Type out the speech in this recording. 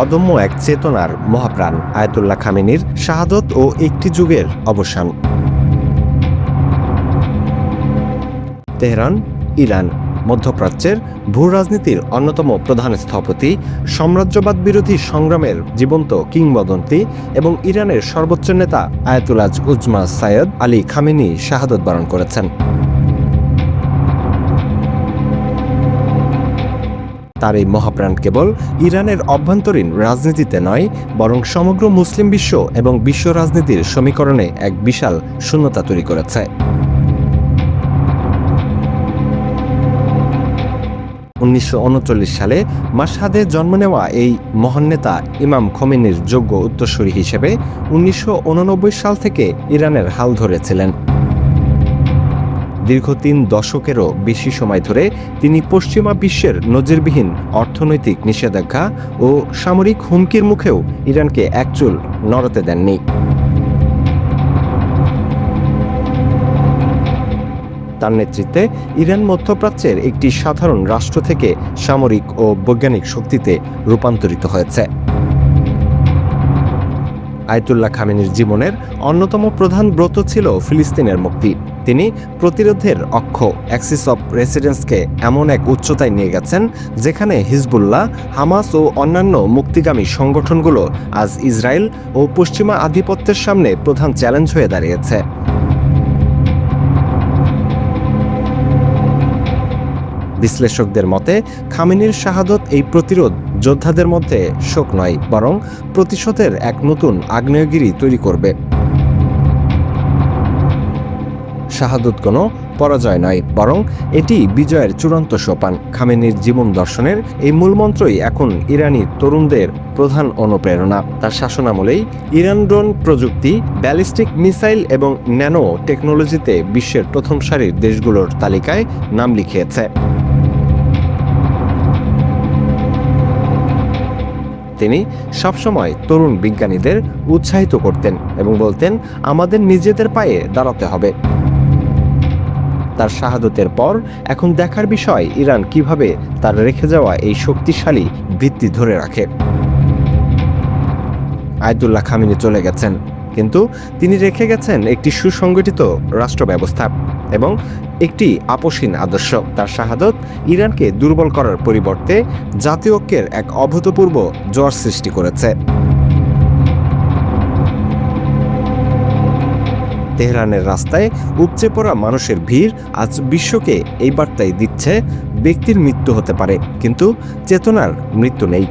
অদম্য এক চেতনার মহাপ্রাণ আয়াতুল্লাহ খামেনির শাহাদত ও একটি যুগের অবসান। তেহরান, ইরান মধ্যপ্রাচ্যের ভূরাজনীতির অন্যতম প্রধান স্থপতি, সাম্রাজ্যবাদ বিরোধী সংগ্রামের জীবন্ত কিংবদন্তি এবং ইরানের সর্বোচ্চ নেতা আয়াতুল্লাহ উজমা সাইয়দ আলী খামেনি শাহাদত বরণ করেছেন। তার এই মহাপ্রাণ কেবল ইরানের অভ্যন্তরীণ রাজনীতিতে নয়, বরং সমগ্র মুসলিম বিশ্ব এবং বিশ্ব রাজনীতির সমীকরণে এক বিশাল শূন্যতা তৈরি করেছে। 1939 সালে মাশহাদে জন্ম নেওয়া এই মহান নেতা ইমাম খোমেনির যোগ্য উত্তরসূরি হিসেবে 1989 সাল থেকে ইরানের হাল ধরেছিলেন। দীর্ঘ 3 দশকেরও বেশি সময় ধরে তিনি পশ্চিমা বিশ্বের নজিরবিহীন অর্থনৈতিক নিষেধাজ্ঞা ও সামরিক হুমকির মুখেও ইরানকে একচুল নড়তে দেননি। তার নেতৃত্বে ইরান মধ্যপ্রাচ্যের একটি সাধারণ রাষ্ট্র থেকে সামরিক ও বৈজ্ঞানিক শক্তিতে রূপান্তরিত হয়েছে। আয়াতুল্লাহ খামেনির জীবনের অন্যতম প্রধান ব্রত ছিল ফিলিস্তিনের মুক্তি। তিনি প্রতিরোধের অক্ষ অ্যাক্সিস অফ রেসিডেন্সকে এমন এক উচ্চতায় নিয়ে গেছেন যেখানে হিজবুল্লাহ, হামাস ও অন্যান্য মুক্তিগামী সংগঠনগুলো আজ ইসরায়েল ও পশ্চিমা আধিপত্যের সামনে প্রধান চ্যালেঞ্জ হয়ে দাঁড়িয়েছে। বিশ্লেষকদের মতে খামেনির শাহাদত এই প্রতিরোধ যোদ্ধাদের মধ্যে শোক নয়, বরং প্রতিশোধের এক নতুন আগ্নেয়গিরি তৈরি করবে। শাহাদত কোনো পরাজয় নয়, বরং এটি বিজয়ের চূড়ান্ত সোপান। খামেনির জীবন দর্শনের এই মূলমন্ত্রই এখন ইরানি তরুণদের প্রধান অনুপ্রেরণা। তার শাসনামলেই ইরান ড্রোন প্রযুক্তি, ব্যালিস্টিক মিসাইল এবং ন্যানো টেকনোলজিতে বিশ্বের প্রথম সারির দেশগুলোর তালিকায় নাম লিখিয়েছে। তিনি সবসময় তরুণ বিজ্ঞানীদের উৎসাহিত করতেন এবং বলতেন, আমাদের নিজেদের পায়ে দাঁড়াতে হবে। তার শাহাদতের পর এখন দেখার বিষয় ইরান কিভাবে তার রেখে যাওয়া এই শক্তিশালী ভিত্তি ধরে রাখে। আয়াতুল্লাহ খামেনি চলে গেছেন, কিন্তু তিনি রেখে গেছেন একটি সুসংগঠিত রাষ্ট্র ব্যবস্থা এবং একটি আপোষহীন আদর্শ। তার শাহাদত ইরানকে দুর্বল করার পরিবর্তে জাতীয় ঐক্যের এক অভূতপূর্ব জোয়ার সৃষ্টি করেছে। তেহরানের রাস্তায় উপচে পড়া মানুষের ভিড় আজ বিশ্বকে এই বার্তাই দিচ্ছে, ব্যক্তির মৃত্যু হতে পারে, কিন্তু চেতনার মৃত্যু নেই।